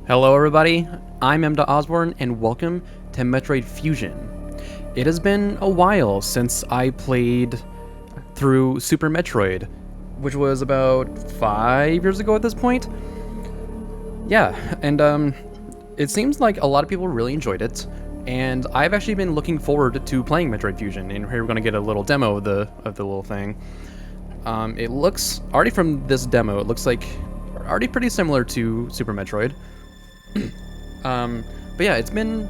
Hello everybody, I'm M. Osborne and welcome to Metroid Fusion. It has been a while since I played through Super Metroid, which was about 5 years ago at this point. Yeah, and it seems like a lot of people really enjoyed it, and I've actually been looking forward to playing Metroid Fusion, and here we're going to get a little demo of the little thing. It looks, already from this demo, it looks like already pretty similar to Super Metroid. But yeah, it's been,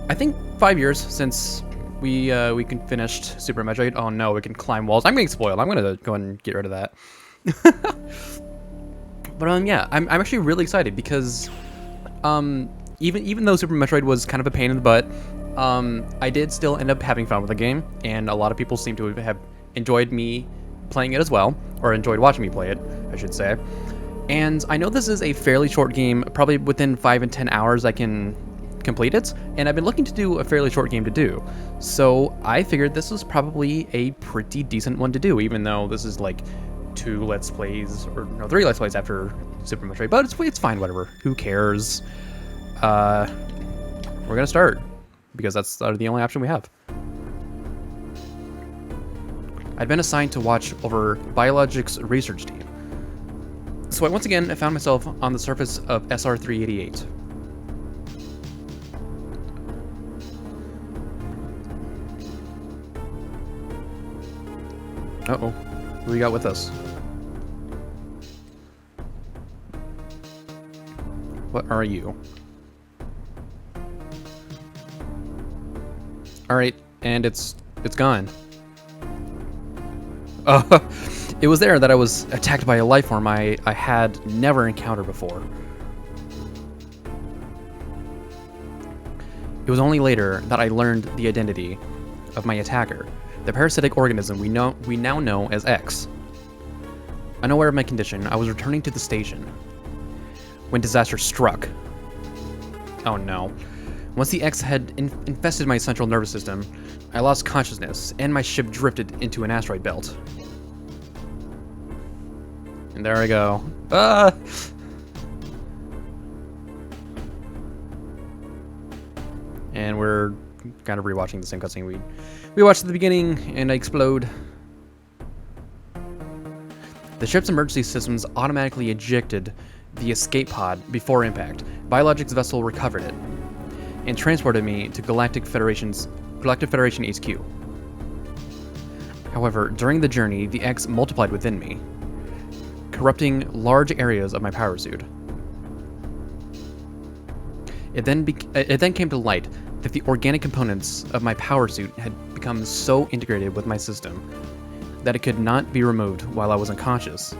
I think, 5 years since we finished Super Metroid. Oh no, we can climb walls. I'm getting spoiled. I'm gonna go and get rid of that. But yeah, I'm actually really excited because even though Super Metroid was kind of a pain in the butt, I did still end up having fun with the game, and a lot of people seem to have enjoyed me playing it as well, or enjoyed watching me play it, I should say. And I know this is a fairly short game, probably within 5 and 10 hours I can complete it, and I've been looking to do a fairly short game to do. So I figured this was probably a pretty decent one to do, even though this is like 2 Let's Plays, or no, 3 Let's Plays after Super Metroid, but it's fine, whatever. Who cares? We're gonna start, because that's the only option we have. I'd been assigned to watch over Biologics research team. So I once again found myself on the surface of SR-388. Uh-oh. Who we got with us? What are you? Alright, and it's gone. It was there that I was attacked by a life form I had never encountered before. It was only later that I learned the identity of my attacker, the parasitic organism we now know as X. Unaware of my condition, I was returning to the station when disaster struck. Oh no. Once the X had infested my central nervous system, I lost consciousness and my ship drifted into an asteroid belt. And there I go. Ah! And we're kind of rewatching the same cutscene we watched at the beginning, and I explode. The ship's emergency systems automatically ejected the escape pod before impact. Biologics vessel recovered it and transported me to Galactic Federation HQ. However, during the journey, the X multiplied within me, corrupting large areas of my power suit. It then came to light that the organic components of my power suit had become so integrated with my system that it could not be removed while I was unconscious.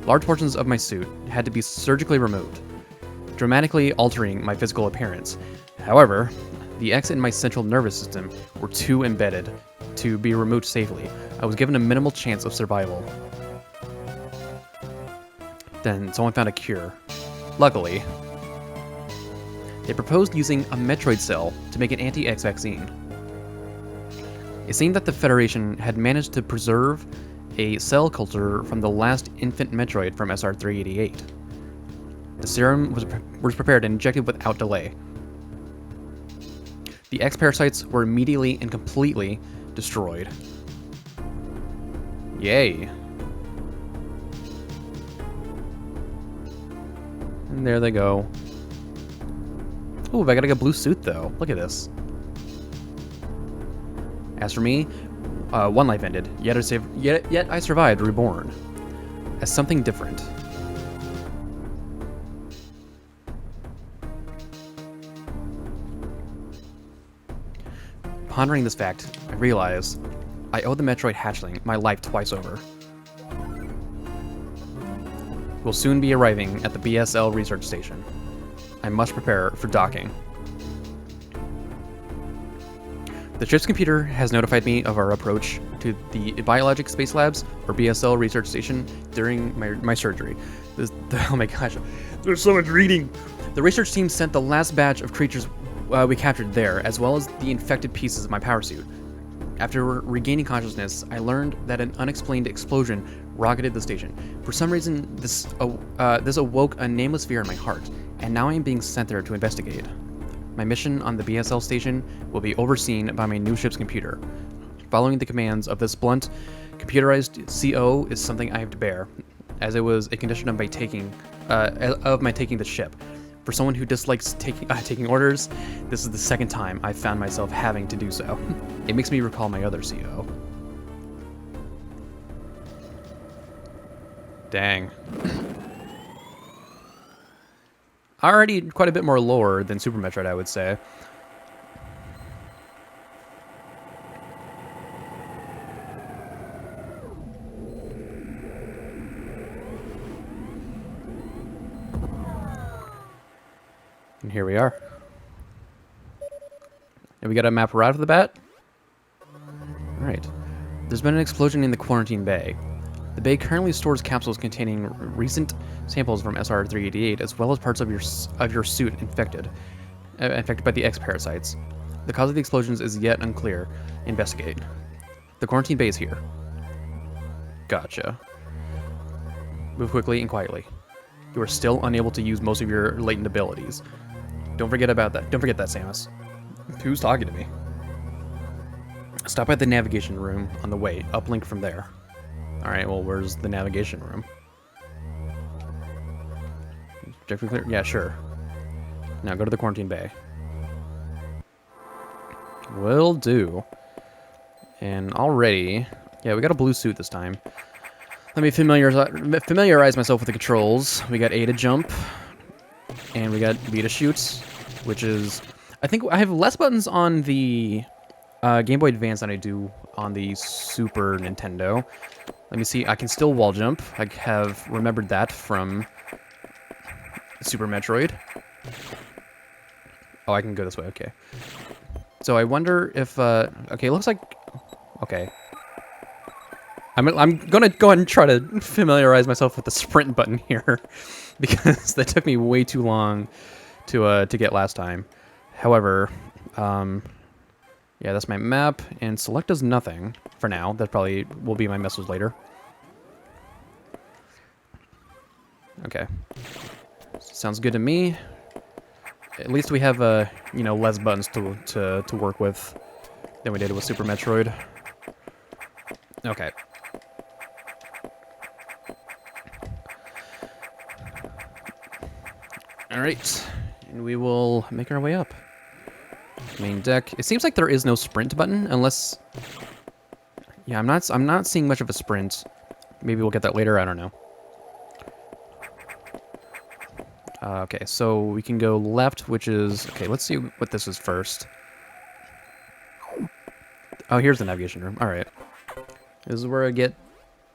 Large portions of my suit had to be surgically removed, dramatically altering my physical appearance. However, the X in my central nervous system were too embedded to be removed safely. I was given a minimal chance of survival. Then someone found a cure. Luckily, they proposed using a Metroid cell to make an anti-X vaccine. It seemed that the Federation had managed to preserve a cell culture from the last infant Metroid from SR-388. The serum was prepared and injected without delay. The X parasites were immediately and completely destroyed. Yay. And there they go. Ooh, I got like a blue suit though. Look at this. As for me, one life ended, yet I survived, reborn as something different. Pondering this fact, I realize I owe the Metroid hatchling my life twice over. We'll soon be arriving at the BSL research station. I must prepare for docking. The ship's computer has notified me of our approach to the Biologic Space Labs, or BSL research station, during my surgery. Oh my gosh, there's so much reading! The research team sent the last batch of creatures we captured there, as well as the infected pieces of my power suit. After regaining consciousness, I learned that an unexplained explosion rocketed the station. For some reason, this awoke a nameless fear in my heart, and now I am being sent there to investigate. My mission on the BSL station will be overseen by my new ship's computer. Following the commands of this blunt, computerized CO is something I have to bear, as it was a condition of my taking the ship. For someone who dislikes taking orders, this is the second time I've found myself having to do so. It makes me recall my other CO. Dang. Already quite a bit more lore than Super Metroid, I would say. And here we are. And we got a map right off the bat. Alright. There's been an explosion in the quarantine bay. The bay currently stores capsules containing recent samples from SR-388, as well as parts of your suit infected by the X parasites. The cause of the explosions is yet unclear. Investigate. The quarantine bay is here. Gotcha. Move quickly and quietly. You are still unable to use most of your latent abilities. Don't forget about that. Don't forget that, Samus. Who's talking to me? Stop at the navigation room on the way. Uplink from there. Alright, well, where's the navigation room? Objective clear? Yeah, sure. Now go to the quarantine bay. Will do. And already... Yeah, we got a blue suit this time. Let me familiarize myself with the controls. We got A to jump. And we got B to shoot, which is... I think I have less buttons on the Game Boy Advance than I do on the Super Nintendo. Let me see. I can still wall jump. I have remembered that from Super Metroid. Oh, I can go this way. Okay. So I wonder if... okay, looks like... Okay. I'm gonna go ahead and try to familiarize myself with the sprint button here, because that took me way too long to get last time. However, yeah, that's my map, and select does nothing for now. That probably will be my message later. Okay, sounds good to me. At least we have you know, less buttons to work with than we did with Super Metroid. Okay. Alright, and we will make our way up. Main deck. It seems like there is no sprint button, unless... Yeah, I'm not seeing much of a sprint. Maybe we'll get that later, I don't know. Okay, so we can go left, which is... Okay, let's see what this is first. Oh, here's the navigation room. Alright. This is where I get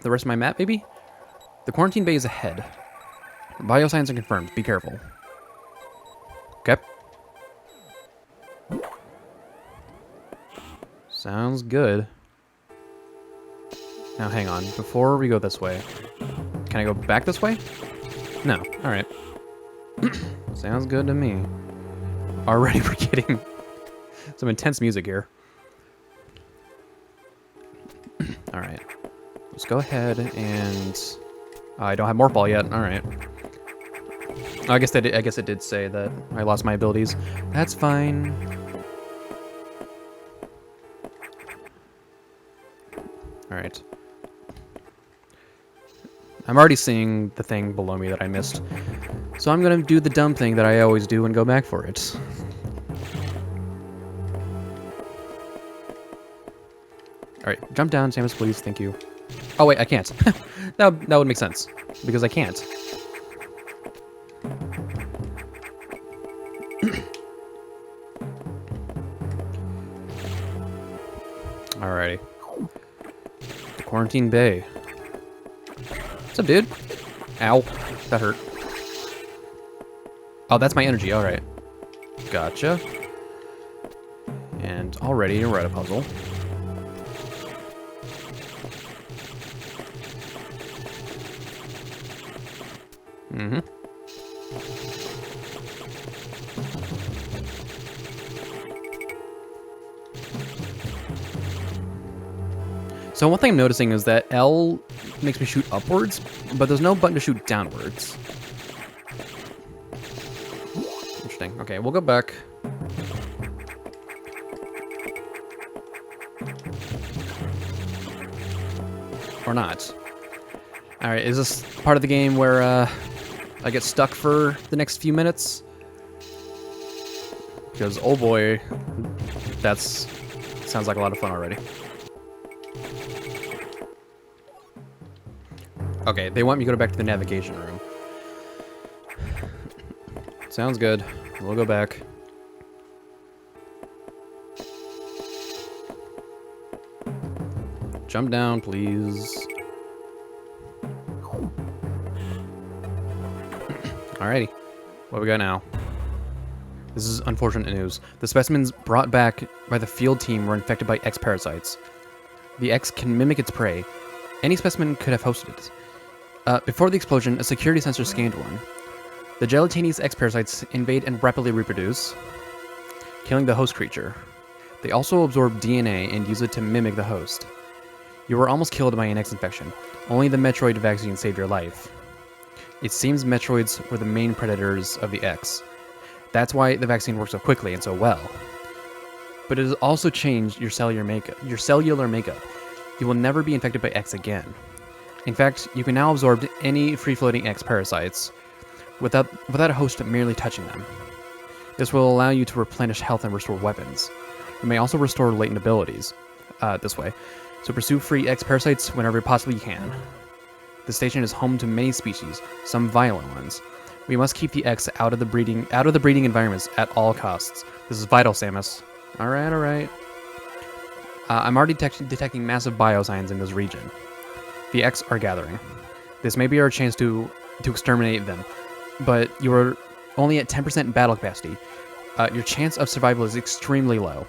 the rest of my map, maybe? The quarantine bay is ahead. Biosigns are confirmed. Be careful. Okay. Sounds good. Now, hang on. Before we go this way... Can I go back this way? No. Alright. Sounds good to me. Already we're getting some intense music here. Alright. Let's go ahead and... I don't have Morph Ball yet. Alright. I guess it did say that I lost my abilities. That's fine. Alright. I'm already seeing the thing below me that I missed. So I'm gonna do the dumb thing that I always do and go back for it. Alright, jump down, Samus, please. Thank you. Oh, wait, I can't. that would make sense. Because I can't. Alrighty. The quarantine bay. What's up, dude? Ow. That hurt. Oh, that's my energy. Alright. Gotcha. And already we're at a puzzle. Mm-hmm. So one thing I'm noticing is that L makes me shoot upwards, but there's no button to shoot downwards. Okay, we'll go back. Or not. Alright, is this part of the game where I get stuck for the next few minutes? Because, oh boy, that's... sounds like a lot of fun already. Okay, they want me to go back to the navigation room. Sounds good. We'll go back. Jump down, please. Alrighty. What we got now? This is unfortunate news. The specimens brought back by the field team were infected by X parasites. The X can mimic its prey. Any specimen could have hosted it. Before the explosion, a security sensor scanned one. The gelatinous X parasites invade and rapidly reproduce, killing the host creature. They also absorb DNA and use it to mimic the host. You were almost killed by an X infection. Only the Metroid vaccine saved your life. It seems Metroids were the main predators of the X. That's why the vaccine works so quickly and so well. But it has also changed your cellular makeup. You will never be infected by X again. In fact, you can now absorb any free-floating X parasites without a host merely touching them. This will allow you to replenish health and restore weapons. You may also restore latent abilities this way, so pursue free X parasites whenever you possibly can. The station is home to many species, some violent ones. We must keep the X out of the breeding environments at all costs. This is vital, Samus. All right. I'm already detecting massive biosigns in this region. The X are gathering. This may be our chance to exterminate them, but you are only at 10% battle capacity. Your chance of survival is extremely low.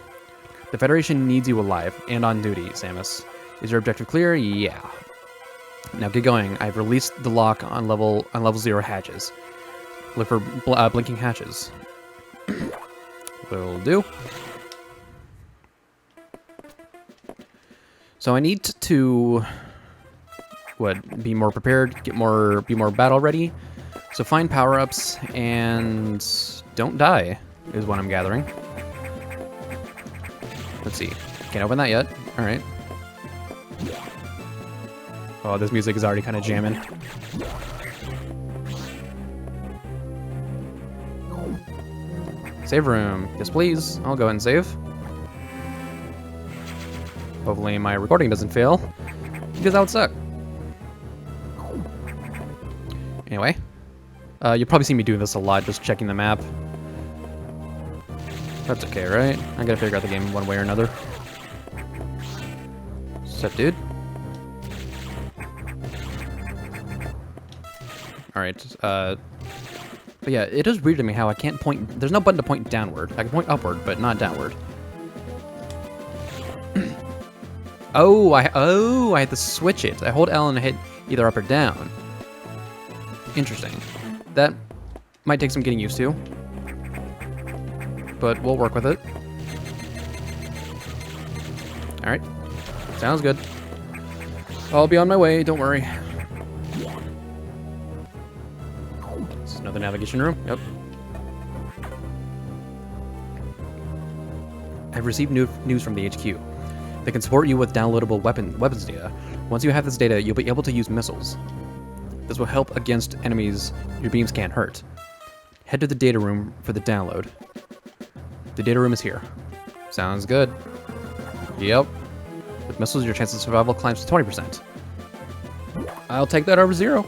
The Federation needs you alive and on duty, Samus. Is your objective clear? Yeah. Now get going. I've released the lock on level 0 hatches. Look for blinking hatches. Will do. So I need to be more prepared, be more battle ready. So find power-ups and don't die is what I'm gathering. Let's see. Can't open that yet. All right. Oh, this music is already kind of jamming. Save room. Yes, please. I'll go ahead and save. Hopefully my recording doesn't fail, because that would suck. Anyway, you'll probably see me doing this a lot, just checking the map. That's okay, right? I gotta figure out the game one way or another. What's up, dude? Alright, but yeah, it is weird to me how I can't point... There's no button to point downward. I can point upward, but not downward. Oh, I had to switch it. I hold L and I hit either up or down. Interesting. That might take some getting used to. But we'll work with it. Alright. Sounds good. I'll be on my way, don't worry. This is another navigation room. Yep. I've received news from the HQ. They can support you with downloadable weapons data. Once you have this data, you'll be able to use missiles. This will help against enemies your beams can't hurt. Head to the data room for the download. The data room is here. Sounds good. Yep. With missiles, your chance of survival climbs to 20%. I'll take that over 0.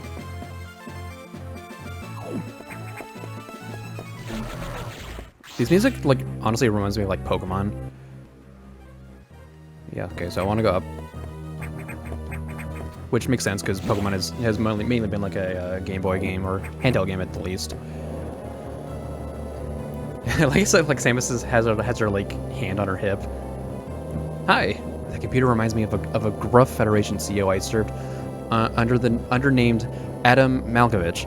This music, like, honestly reminds me of, like, Pokemon. Yeah, okay, so I want to go up. Which makes sense, because Pokemon has mainly been like a Game Boy game, or handheld game at the least. Like I said, like Samus has her like hand on her hip. Hi, the computer reminds me of a gruff Federation CO I served undernamed Adam Malkovich.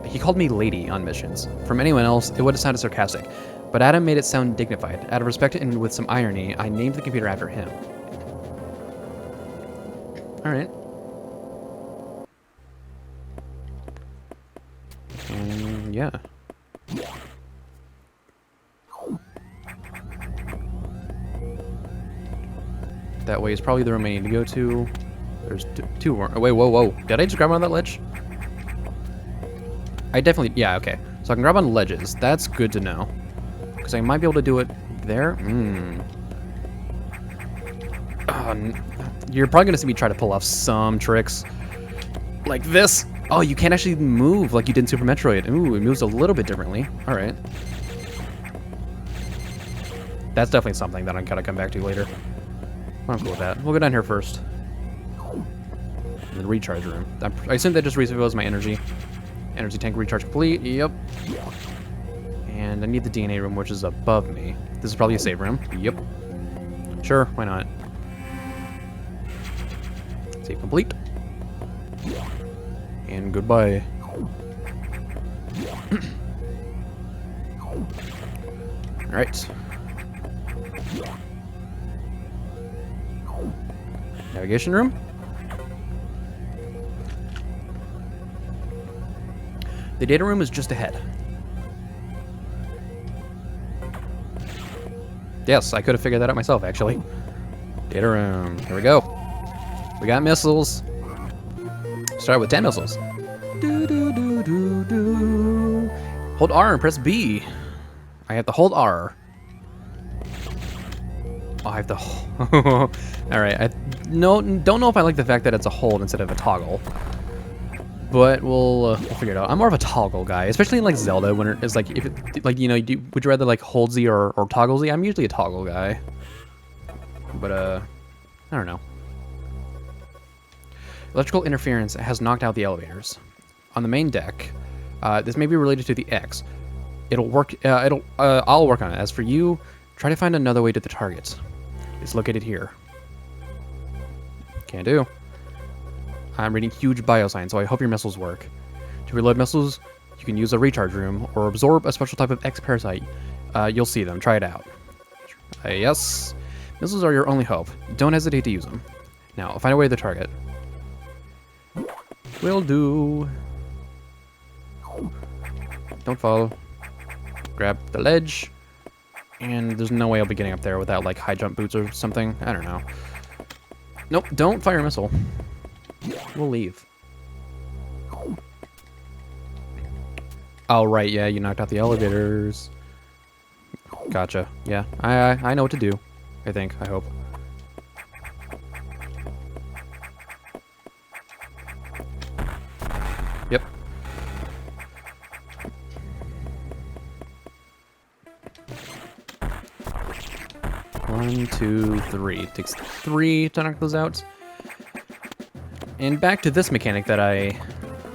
He called me lady on missions. From anyone else, it would have sounded sarcastic, but Adam made it sound dignified. Out of respect and with some irony, I named the computer after him. All right. Yeah. that way is probably the room I need to go to. There's two more. Oh, wait, whoa. Did I just grab on that ledge? I definitely, yeah, okay. So I can grab on ledges. That's good to know. Because I might be able to do it there. You're probably going to see me try to pull off some tricks. Like this. Oh, you can't actually move like you did in Super Metroid. Ooh, it moves a little bit differently. All right. That's definitely something that I'm going to come back to later. I'm cool with that. We'll go down here first. The recharge room. I assume that just refills my energy. Energy tank recharge complete. Yep. And I need the DNA room, which is above me. This is probably a save room. Yep. Sure, why not? Save complete. And goodbye. Alright. Navigation room. The data room is just ahead. Yes, I could have figured that out myself, actually. Data room. Here we go. We got missiles. Start with 10 missiles. Hold R and press B. I have to hold R. Oh, I have to. All right. Don't know if I like the fact that it's a hold instead of a toggle. But we'll figure it out. I'm more of a toggle guy, especially in like Zelda when it's like if it, like would you rather like hold Z or toggle Z? I'm usually a toggle guy. But I don't know. Electrical interference has knocked out the elevators. On the main deck, this may be related to the X. It'll work. I'll work on it. As for you, try to find another way to the target. It's located here. Can't do. I'm reading huge bioscience, so I hope your missiles work. To reload missiles, you can use a recharge room or absorb a special type of X parasite. You'll see them. Try it out. Yes. Missiles are your only hope. Don't hesitate to use them. Now, find a way to the target. Will do. Don't fall. Grab the ledge. And there's no way I'll be getting up there without like high jump boots or something. I don't know. Nope, don't fire a missile. We'll leave. Oh, right, yeah, you knocked out the elevators. Gotcha. Yeah, I know what to do. I think, I hope. Yep. One, two, three. It takes 3 to knock those out. And back to this mechanic that I,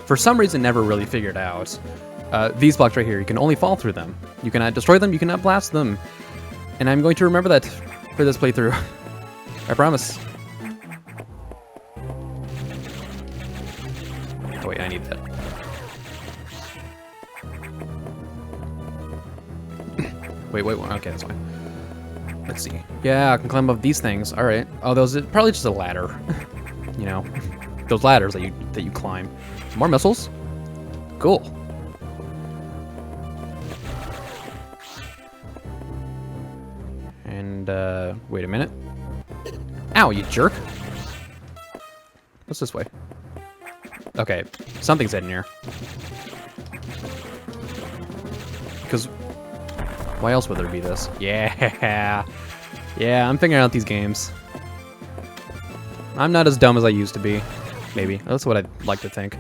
for some reason, never really figured out. These blocks right here, you can only fall through them. You cannot destroy them, you cannot blast them. And I'm going to remember that for this playthrough. I promise. Oh wait, I need that. wait, okay, that's fine. Let's see. Yeah, I can climb up these things. All right. Oh, those are probably just a ladder. You know, those ladders that you climb. More missiles. Cool. And wait a minute. Ow, you jerk. What's this way? Okay, something's in here. Because why else would there be this? Yeah. Yeah, I'm figuring out these games. I'm not as dumb as I used to be. Maybe. That's what I'd like to think.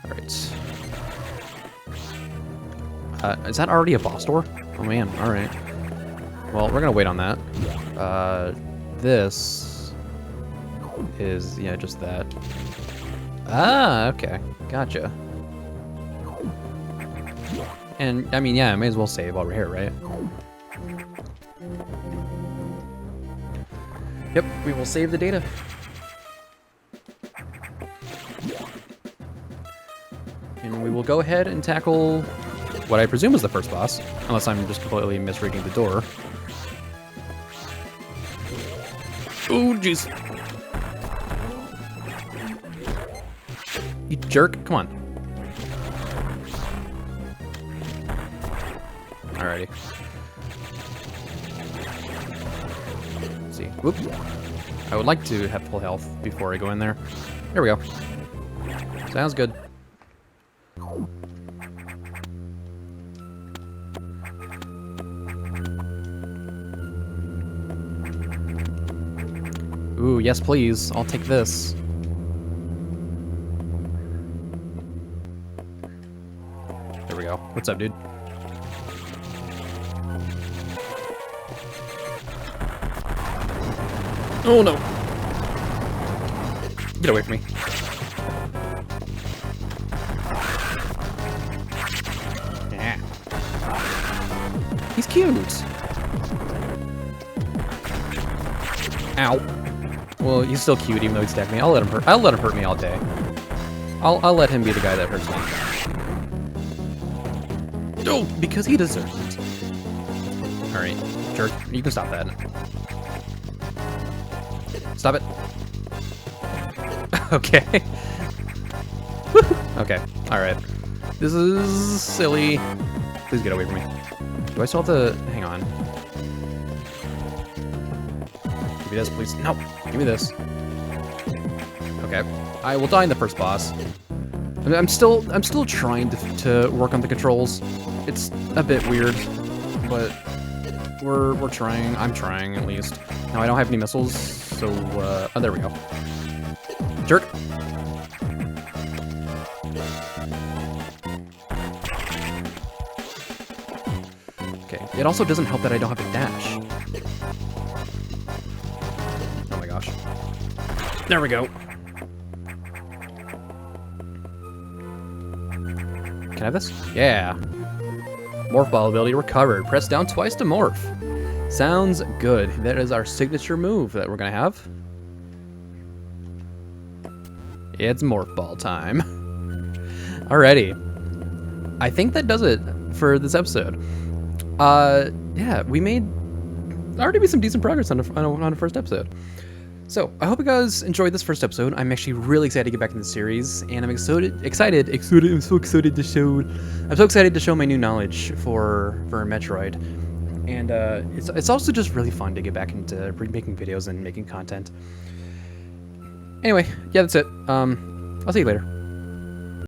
Alright. Is that already a boss door? Oh man, alright. Well, we're gonna wait on that. This is, yeah, just that. Ah, okay. Gotcha. And, I mean, yeah, I may as well save while we're here, right? Yep, we will save the data. And we will go ahead and tackle what I presume is the first boss, unless I'm just completely misreading the door. Oh, jeez. You jerk, come on. Alrighty. Let's see. Whoop. I would like to have full health before I go in there. There we go. Sounds good. Ooh, yes please. I'll take this. There we go. What's up, dude? Oh no! Get away from me. Yeah. He's cute. Ow. Well, he's still cute even though he stabbed me. I'll let him hurt me all day. I'll let him be the guy that hurts me. No, because he deserves it. Alright, jerk. You can stop that. Stop it. Okay. Okay. Alright. This is silly. Please get away from me. Do I still have to... Hang on. Give me this, please. No. Give me this. Okay. I will die in the first boss. I'm still trying to work on the controls. It's a bit weird, but we're trying. I'm trying at least. Now I don't have any missiles, so oh, there we go. Jerk. Okay. It also doesn't help that I don't have a dash. Oh my gosh. There we go. Can I have this? Yeah. Morph ball ability recovered. Press down twice to morph. Sounds good. That is our signature move that we're gonna have. It's morph ball time. Alrighty. I think that does it for this episode. Yeah, we made already some decent progress on a first episode. So, I hope you guys enjoyed this first episode. I'm actually really excited to get back in the series, and I'm so excited to show my new knowledge for Metroid. And it's also just really fun to get back into making videos and making content. Anyway, yeah, that's it. I'll see you later.